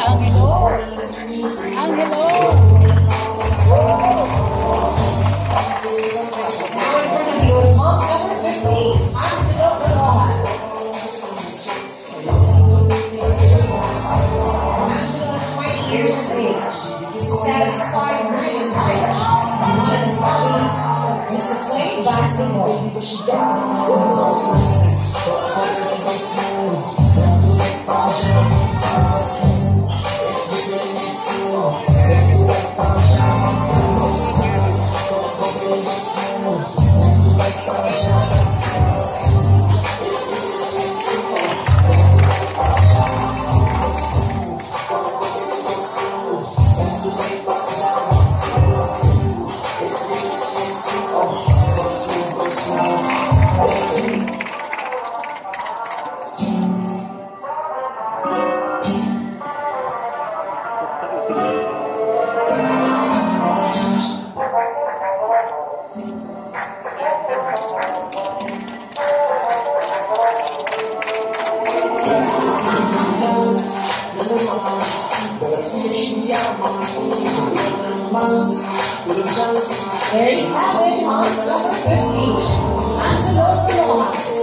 Angelo. Angelo. Years of age, satisfied years of age. One is hobby is to play basketball. There you have it, number 15. Angelo Coloma.